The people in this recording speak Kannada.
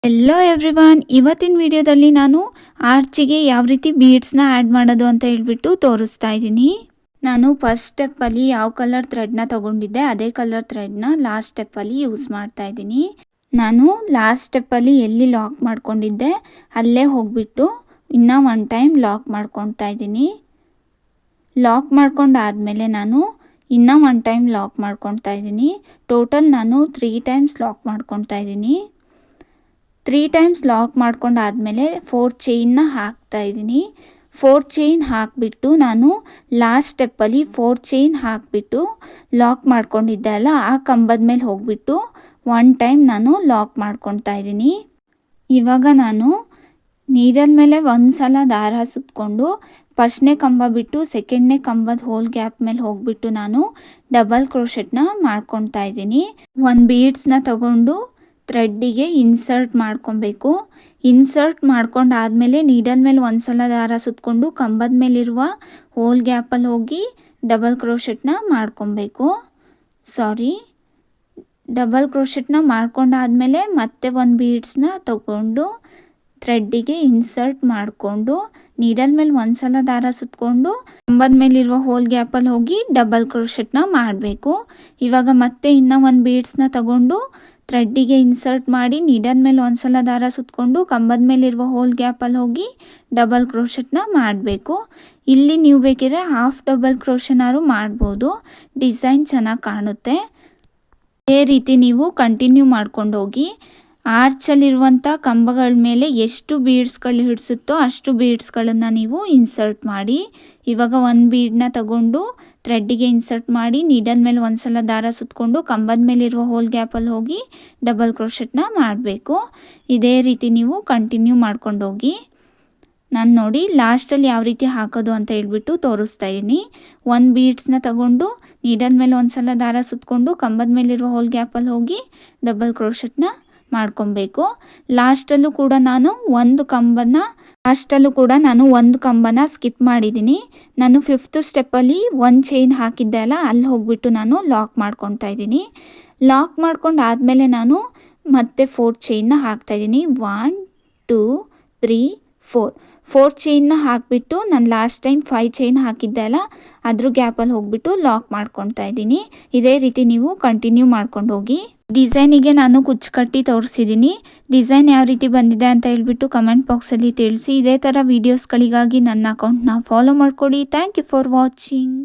ಹೆಲೋ ಎವ್ರಿವನ್, ಇವತ್ತಿನ ವಿಡಿಯೋದಲ್ಲಿ ನಾನು ಆರ್ಚಿಗೆ ಯಾವ ರೀತಿ ಬೀಡ್ಸ್ನ ಆ್ಯಡ್ ಮಾಡೋದು ಅಂತ ಹೇಳ್ಬಿಟ್ಟು ತೋರಿಸ್ತಾ ಇದ್ದೀನಿ. ನಾನು ಫಸ್ಟ್ ಸ್ಟೆಪ್ಪಲ್ಲಿ ಯಾವ ಕಲರ್ ಥ್ರೆಡ್ನ ತೊಗೊಂಡಿದ್ದೆ ಅದೇ ಕಲರ್ ಥ್ರೆಡ್ನ ಲಾಸ್ಟ್ ಸ್ಟೆಪ್ಪಲ್ಲಿ ಯೂಸ್ ಮಾಡ್ತಾ ಇದ್ದೀನಿ. ನಾನು ಲಾಸ್ಟ್ ಸ್ಟೆಪ್ಪಲ್ಲಿ ಎಲ್ಲಿ ಲಾಕ್ ಮಾಡ್ಕೊಂಡಿದ್ದೆ ಅಲ್ಲೇ ಹೋಗಿಬಿಟ್ಟು ಇನ್ನೂ ಒನ್ ಟೈಮ್ ಲಾಕ್ ಮಾಡ್ಕೊತಾ ಇದ್ದೀನಿ. ಲಾಕ್ ಮಾಡ್ಕೊಂಡಾದಮೇಲೆ ನಾನು ಇನ್ನೂ ಒನ್ ಟೈಮ್ ಲಾಕ್ ಮಾಡ್ಕೊತಾ ಇದ್ದೀನಿ. ಟೋಟಲ್ ನಾನು 3 ಟೈಮ್ಸ್ ಲಾಕ್ ಮಾಡ್ಕೊತಾ ಇದ್ದೀನಿ. 3 ಟೈಮ್ಸ್ ಲಾಕ್ ಮಾಡ್ಕೊಂಡಾದಮೇಲೆ 4 ಚೈನ್ನ ಹಾಕ್ತಾ ಇದ್ದೀನಿ. 4 ಚೈನ್ ಹಾಕಿಬಿಟ್ಟು ನಾನು ಲಾಸ್ಟ್ ಸ್ಟೆಪ್ಪಲ್ಲಿ 4 ಚೈನ್ ಹಾಕಿಬಿಟ್ಟು ಲಾಕ್ ಮಾಡ್ಕೊಂಡಿದ್ದೆ ಅಲ್ಲ, ಆ ಕಂಬದ ಮೇಲೆ ಹೋಗಿಬಿಟ್ಟು 1 ಟೈಮ್ ನಾನು ಲಾಕ್ ಮಾಡ್ಕೊತಾ ಇದ್ದೀನಿ. ಇವಾಗ ನಾನು ನೀಡಲ್ ಮೇಲೆ ಒಂದು ಸಲ ದಾರ ಸುತ್ತಕೊಂಡು ಫಸ್ಟ್ನೇ ಕಂಬ ಬಿಟ್ಟು ಸೆಕೆಂಡ್ನೇ ಕಂಬದ ಹೋಲ್ ಗ್ಯಾಪ್ ಮೇಲೆ ಹೋಗಿಬಿಟ್ಟು ನಾನು ಡಬಲ್ ಕ್ರೋಶೆಟ್ನ ಮಾಡ್ಕೊತಾ ಇದ್ದೀನಿ. ಒಂದು ಬೀಡ್ಸ್ನ ತಗೊಂಡು ಥ್ರೆಡ್ಡಿಗೆ ಇನ್ಸರ್ಟ್ ಮಾಡ್ಕೊಬೇಕು. ಇನ್ಸರ್ಟ್ ಮಾಡ್ಕೊಂಡಾದಮೇಲೆ ನೀಡಲ್ ಮೇಲೆ ಒಂದು ಸಲ ದಾರ ಸುತ್ತಕೊಂಡು ಕಂಬದ ಮೇಲಿರುವ ಹೋಲ್ ಗ್ಯಾಪಲ್ಲಿ ಹೋಗಿ ಡಬಲ್ ಕ್ರೋಶೆಟ್ನ ಮಾಡ್ಕೊಬೇಕು. ಡಬಲ್ ಕ್ರೋಶೆಟ್ನ ಮಾಡ್ಕೊಂಡಾದಮೇಲೆ ಮತ್ತೆ ಒಂದು ಬೀಡ್ಸ್ನ ತಗೊಂಡು ಥ್ರೆಡ್ಡಿಗೆ ಇನ್ಸರ್ಟ್ ಮಾಡಿಕೊಂಡು ನೀಡಲ್ ಮೇಲೆ ಒಂದು ಸಲ ದಾರ ಸುತ್ತಕೊಂಡು ಕಂಬದ ಮೇಲಿರುವ ಹೋಲ್ ಗ್ಯಾಪಲ್ಲಿ ಹೋಗಿ ಡಬಲ್ ಕ್ರೋಶೆಟ್ನ ಮಾಡಬೇಕು. ಇವಾಗ ಮತ್ತೆ ಇನ್ನೂ ಒಂದು ಬೀಡ್ಸ್ನ ತಗೊಂಡು ಥ್ರೆಡ್ಡಿಗೆ ಇನ್ಸರ್ಟ್ ಮಾಡಿ ನೀಡಲ್ ಮೇಲೆ ಒಂದು ಸಲ ದಾರ ಸುತ್ತಕೊಂಡು ಕಂಬದ ಮೇಲಿರುವ ಹೋಲ್ ಗ್ಯಾಪಲ್ಲಿ ಹೋಗಿ ಡಬಲ್ ಕ್ರೋಶೆಟ್ನ ಮಾಡಬೇಕು. ಇಲ್ಲಿ ನೀವು ಬೇಕಿದ್ರೆ ಹಾಫ್ ಡಬಲ್ ಕ್ರೋಶನಾರು ಮಾಡ್ಬೋದು, ಡಿಸೈನ್ ಚೆನ್ನಾಗಿ ಕಾಣುತ್ತೆ. ಇದೇ ರೀತಿ ನೀವು ಕಂಟಿನ್ಯೂ ಮಾಡ್ಕೊಂಡು ಹೋಗಿ ಆರ್ಚಲ್ಲಿರುವಂಥ ಕಂಬಗಳ ಮೇಲೆ ಎಷ್ಟು ಬೀಡ್ಸ್ಗಳು ಹಿಡಿಸುತ್ತೋ ಅಷ್ಟು ಬೀಡ್ಸ್ಗಳನ್ನು ನೀವು ಇನ್ಸರ್ಟ್ ಮಾಡಿ. ಇವಾಗ ಒಂದು ಬೀಡನ್ನ ತಗೊಂಡು ಥ್ರೆಡ್ಡಿಗೆ ಇನ್ಸರ್ಟ್ ಮಾಡಿ ನೀಡಲ್ ಮೇಲೆ ಒಂದು ಸಲ ದಾರ ಸುತ್ತಕೊಂಡು ಕಂಬದ ಮೇಲಿರುವ ಹೋಲ್ ಗ್ಯಾಪಲ್ಲಿ ಹೋಗಿ ಡಬಲ್ ಕ್ರೋಶೆಟ್ನ ಮಾಡಬೇಕು. ಇದೇ ರೀತಿ ನೀವು ಕಂಟಿನ್ಯೂ ಮಾಡ್ಕೊಂಡು ಹೋಗಿ. ನಾನು ನೋಡಿ ಲಾಸ್ಟಲ್ಲಿ ಯಾವ ರೀತಿ ಹಾಕೋದು ಅಂತ ಹೇಳ್ಬಿಟ್ಟು ತೋರಿಸ್ತಾ ಇದ್ದೀನಿ. ಒಂದು ಬೀಡ್ಸ್ನ ತಗೊಂಡು ನೀಡಲ್ ಮೇಲೆ ಒಂದು ಸಲ ದಾರ ಸುತ್ತಕೊಂಡು ಕಂಬದ ಮೇಲಿರುವ ಹೋಲ್ ಗ್ಯಾಪಲ್ಲಿ ಹೋಗಿ ಡಬಲ್ ಕ್ರೋಶೆಟ್ನ ಮಾಡ್ಕೊಬೇಕು. ಲಾಸ್ಟಲ್ಲೂ ಕೂಡ ನಾನು ಒಂದು ಕಂಬನ ಸ್ಕಿಪ್ ಮಾಡಿದ್ದೀನಿ. ನಾನು 5th ಸ್ಟೆಪ್ಪಲ್ಲಿ ಒಂದು ಚೈನ್ ಹಾಕಿದ್ದೆ ಅಲ್ಲ, ಅಲ್ಲಿ ಹೋಗಿಬಿಟ್ಟು ನಾನು ಲಾಕ್ ಮಾಡ್ಕೊತಾ ಇದ್ದೀನಿ. ಲಾಕ್ ಮಾಡ್ಕೊಂಡಾದಮೇಲೆ ನಾನು ಮತ್ತೆ 4 ಚೈನ್ನ ಹಾಕ್ತಾಯಿದ್ದೀನಿ. 1 2 3 4 ಚೈನ್ನ ಹಾಕಿಬಿಟ್ಟು ನಾನು ಲಾಸ್ಟ್ ಟೈಮ್ 5 ಚೈನ್ ಹಾಕಿದ್ದೆ ಅಲ್ಲ, ಅದ್ರ ಗ್ಯಾಪಲ್ಲಿ ಹೋಗಿಬಿಟ್ಟು ಲಾಕ್ ಮಾಡ್ಕೊತಾ ಇದ್ದೀನಿ. ಇದೇ ರೀತಿ ನೀವು ಕಂಟಿನ್ಯೂ ಮಾಡ್ಕೊಂಡು ಹೋಗಿ. ಡಿಸೈನಿಗೆ ನಾನು ಕುಚ್ಚು ಕಟ್ಟಿ ತೋರಿಸಿದ್ದೀನಿ. ಡಿಸೈನ್ ಯಾವ ರೀತಿ ಬಂದಿದೆ ಅಂತ ಹೇಳ್ಬಿಟ್ಟು ಕಮೆಂಟ್ ಬಾಕ್ಸಲ್ಲಿ ತಿಳಿಸಿ. ಇದೇ ಥರ ವೀಡಿಯೋಸ್ಗಳಿಗಾಗಿ ನನ್ನ ಅಕೌಂಟ್ನ ಫಾಲೋ ಮಾಡ್ಕೊಳ್ಳಿ. Thank you for watching.